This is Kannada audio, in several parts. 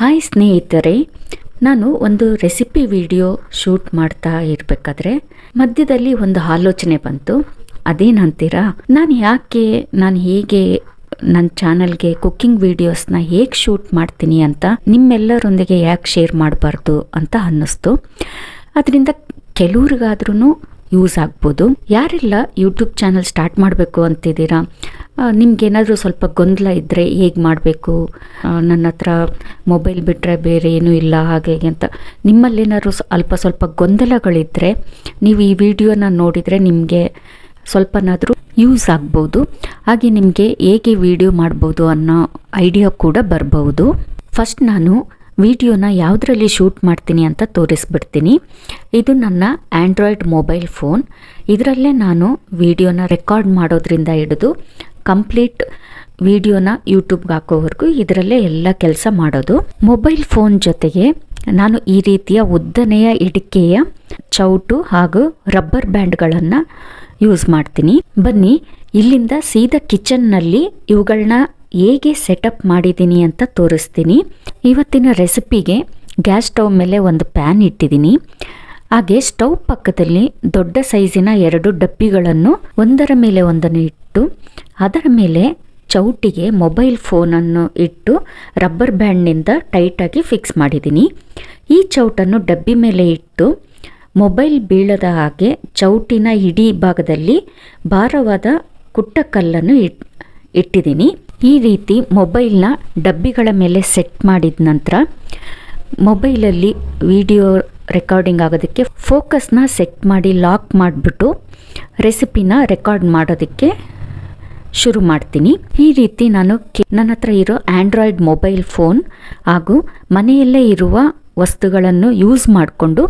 ಹಾಯ್ ಸ್ನೇಹಿತರೆ, ನಾನು ಒಂದು ರೆಸಿಪಿ ವಿಡಿಯೋ ಶೂಟ್ ಮಾಡ್ತಾ ಇರಬೇಕಾದ್ರೆ ಮಧ್ಯದಲ್ಲಿ ಒಂದು ಆಲೋಚನೆ ಬಂತು. ಅದೇನಂತೀರಾ, ನಾನು ಹೇಗೆ ನನ್ನ ಚಾನಲ್ಗೆ ಕುಕ್ಕಿಂಗ್ ವಿಡಿಯೋಸ್ನ ಹೇಗೆ ಶೂಟ್ ಮಾಡ್ತೀನಿ ಅಂತ ನಿಮ್ಮೆಲ್ಲರೊಂದಿಗೆ ಯಾಕೆ ಶೇರ್ ಮಾಡಬಾರ್ದು ಅಂತ ಅನ್ನಿಸ್ತು. ಅದರಿಂದ ಕೆಲವ್ರಿಗಾದ್ರೂ ಯೂಸ್ ಆಗ್ಬೋದು. ಯಾರೆಲ್ಲ ಯೂಟ್ಯೂಬ್ ಚಾನಲ್ ಸ್ಟಾರ್ಟ್ ಮಾಡಬೇಕು ಅಂತಿದ್ದೀರಾ, ನಿಮ್ಗೇನಾದರೂ ಸ್ವಲ್ಪ ಗೊಂದಲ ಇದ್ದರೆ ಹೇಗೆ ಮಾಡಬೇಕು, ನನ್ನ ಹತ್ರ ಮೊಬೈಲ್ ಬಿಟ್ಟರೆ ಬೇರೆ ಏನೂ ಇಲ್ಲ ಹಾಗೆ ಅಂತ ನಿಮ್ಮಲ್ಲೇನಾದ್ರು ಸ್ವಲ್ಪ ಗೊಂದಲಗಳಿದ್ದರೆ ನೀವು ಈ ವಿಡಿಯೋನ ನೋಡಿದರೆ ನಿಮಗೆ ಸ್ವಲ್ಪನಾದರೂ ಯೂಸ್ ಆಗ್ಬೋದು. ಹಾಗೆ ನಿಮಗೆ ಹೇಗೆ ವಿಡಿಯೋ ಮಾಡ್ಬೋದು ಅನ್ನೋ ಐಡಿಯಾ ಕೂಡ ಬರ್ಬೋದು. ಫಸ್ಟ್ ನಾನು ವಿಡಿಯೋನ ಯಾವುದರಲ್ಲಿ ಶೂಟ್ ಮಾಡ್ತೀನಿ ಅಂತ ತೋರಿಸ್ಬಿಡ್ತೀನಿ. ಇದು ನನ್ನ ಆ್ಯಂಡ್ರಾಯ್ಡ್ ಮೊಬೈಲ್ ಫೋನ್. ಇದರಲ್ಲೇ ನಾನು ವಿಡಿಯೋನ ರೆಕಾರ್ಡ್ ಮಾಡೋದ್ರಿಂದ ಹಿಡಿದು ಕಂಪ್ಲೀಟ್ ವಿಡಿಯೋನ ಯೂಟ್ಯೂಬ್ಗೆ ಹಾಕೋವರೆಗೂ ಇದರಲ್ಲೇ ಎಲ್ಲ ಕೆಲಸ ಮಾಡೋದು. ಮೊಬೈಲ್ ಫೋನ್ ಜೊತೆಗೆ ನಾನು ಈ ರೀತಿಯ ಉದ್ದನೆಯ ಇಡಿಕೆಯ ಚೌಟು ಹಾಗೂ ರಬ್ಬರ್ ಬ್ಯಾಂಡ್ಗಳನ್ನು ಯೂಸ್ ಮಾಡ್ತೀನಿ. ಬನ್ನಿ, ಇಲ್ಲಿಂದ ಸೀದಾ ಕಿಚನ್ನಲ್ಲಿ ಇವುಗಳನ್ನ ಹೇಗೆ ಸೆಟಪ್ ಮಾಡಿದ್ದೀನಿ ಅಂತ ತೋರಿಸ್ತೀನಿ. ಇವತ್ತಿನ ರೆಸಿಪಿಗೆ ಗ್ಯಾಸ್ ಸ್ಟವ್ ಮೇಲೆ ಒಂದು ಪ್ಯಾನ್ ಇಟ್ಟಿದ್ದೀನಿ. ಹಾಗೆ ಸ್ಟವ್ ಪಕ್ಕದಲ್ಲಿ ದೊಡ್ಡ ಸೈಜಿನ 2 ಡಬ್ಬಿಗಳನ್ನು ಒಂದರ ಮೇಲೆ ಒಂದನ್ನು ಇಟ್ಟು ಅದರ ಮೇಲೆ ಚೌಟಿಗೆ ಮೊಬೈಲ್ ಫೋನನ್ನು ಇಟ್ಟು ರಬ್ಬರ್ ಬ್ಯಾಂಡ್ನಿಂದ ಟೈಟಾಗಿ ಫಿಕ್ಸ್ ಮಾಡಿದ್ದೀನಿ. ಈ ಚೌಟನ್ನು ಡಬ್ಬಿ ಮೇಲೆ ಇಟ್ಟು ಮೊಬೈಲ್ ಬೀಳದ ಹಾಗೆ ಚೌಟಿನ ಇಡೀ ಭಾಗದಲ್ಲಿ ಭಾರವಾದ ಕುಟ್ಟಕಲ್ಲನ್ನು ಇಟ್ಟಿದ್ದೀನಿ. ಈ ರೀತಿ ಮೊಬೈಲ್ನ ಡಬ್ಬಿಗಳ ಮೇಲೆ ಸೆಟ್ ಮಾಡಿದ ನಂತರ ಮೊಬೈಲಲ್ಲಿ ವಿಡಿಯೋ ರೆಕಾರ್ಡಿಂಗ್ ಆಗೋದಕ್ಕೆ ಫೋಕಸ್ನ ಸೆಟ್ ಮಾಡಿ ಲಾಕ್ ಮಾಡಿಬಿಟ್ಟು ರೆಸಿಪಿನ ರೆಕಾರ್ಡ್ ಮಾಡೋದಕ್ಕೆ ಶುರು ಮಾಡ್ತೀನಿ. ಈ ರೀತಿ ನಾನು ನನ್ನ ಹತ್ರ ಇರೋ ಆ್ಯಂಡ್ರಾಯ್ಡ್ ಮೊಬೈಲ್ ಫೋನ್ ಹಾಗೂ ಮನೆಯಲ್ಲೇ ಇರುವ ವಸ್ತುಗಳನ್ನು ಯೂಸ್ ಮಾಡಿಕೊಂಡು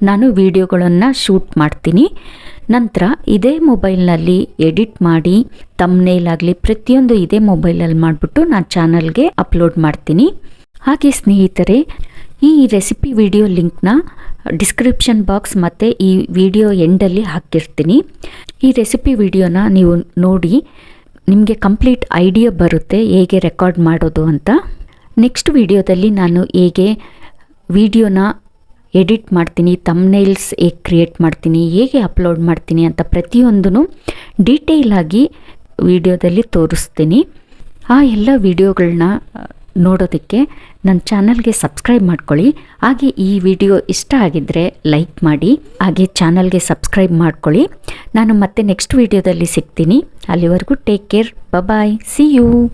ನಾನು ವಿಡಿಯೋಗಳನ್ನು ಶೂಟ್ ಮಾಡ್ತೀನಿ. ನಂತರ ಇದೇ ಮೊಬೈಲ್ನಲ್ಲಿ ಎಡಿಟ್ ಮಾಡಿ ತಮ್ನೇಲ್ ಆಗಲಿ ಪ್ರತಿಯೊಂದು ಇದೇ ಮೊಬೈಲಲ್ಲಿ ಮಾಡಿಬಿಟ್ಟು ನಾನು ಚಾನಲ್ಗೆ ಅಪ್ಲೋಡ್ ಮಾಡ್ತೀನಿ. ಹಾಗೆ ಸ್ನೇಹಿತರೆ, ಈ ರೆಸಿಪಿ ವಿಡಿಯೋ ಲಿಂಕ್ನ ಡಿಸ್ಕ್ರಿಪ್ಷನ್ ಬಾಕ್ಸ್ ಮತ್ತು ಈ ವಿಡಿಯೋ ಎಂಡಲ್ಲಿ ಹಾಕಿರ್ತೀನಿ. ಈ ರೆಸಿಪಿ ವಿಡಿಯೋನ ನೀವು ನೋಡಿ ನಿಮಗೆ ಕಂಪ್ಲೀಟ್ ಐಡಿಯಾ ಬರುತ್ತೆ ಹೇಗೆ ರೆಕಾರ್ಡ್ ಮಾಡೋದು ಅಂತ. ನೆಕ್ಸ್ಟ್ ವಿಡಿಯೋದಲ್ಲಿ ನಾನು ಹೇಗೆ ವಿಡಿಯೋನ ಎಡಿಟ್ ಮಾಡ್ತೀನಿ, ತಮ್ನೇಲ್ಸ್ ಹೇಗೆ ಕ್ರಿಯೇಟ್ ಮಾಡ್ತೀನಿ, ಹೇಗೆ ಅಪ್ಲೋಡ್ ಮಾಡ್ತೀನಿ ಅಂತ ಪ್ರತಿಯೊಂದೂ ಡೀಟೇಲಾಗಿ ವಿಡಿಯೋದಲ್ಲಿ ತೋರಿಸ್ತೀನಿ. ಆ ಎಲ್ಲ ವಿಡಿಯೋಗಳನ್ನ ನೋಡೋದಕ್ಕೆ ನನ್ನ ಚಾನಲ್ಗೆ ಸಬ್ಸ್ಕ್ರೈಬ್ ಮಾಡ್ಕೊಳ್ಳಿ. ಹಾಗೆ ಈ ವಿಡಿಯೋ ಇಷ್ಟ ಆಗಿದ್ದರೆ ಲೈಕ್ ಮಾಡಿ, ಹಾಗೆ ಚಾನಲ್ಗೆ ಸಬ್ಸ್ಕ್ರೈಬ್ ಮಾಡ್ಕೊಳ್ಳಿ. ನಾನು ಮತ್ತೆ ನೆಕ್ಸ್ಟ್ ವಿಡಿಯೋದಲ್ಲಿ ಸಿಗ್ತೀನಿ. ಅಲ್ಲಿವರೆಗೂ take care, bye, see you.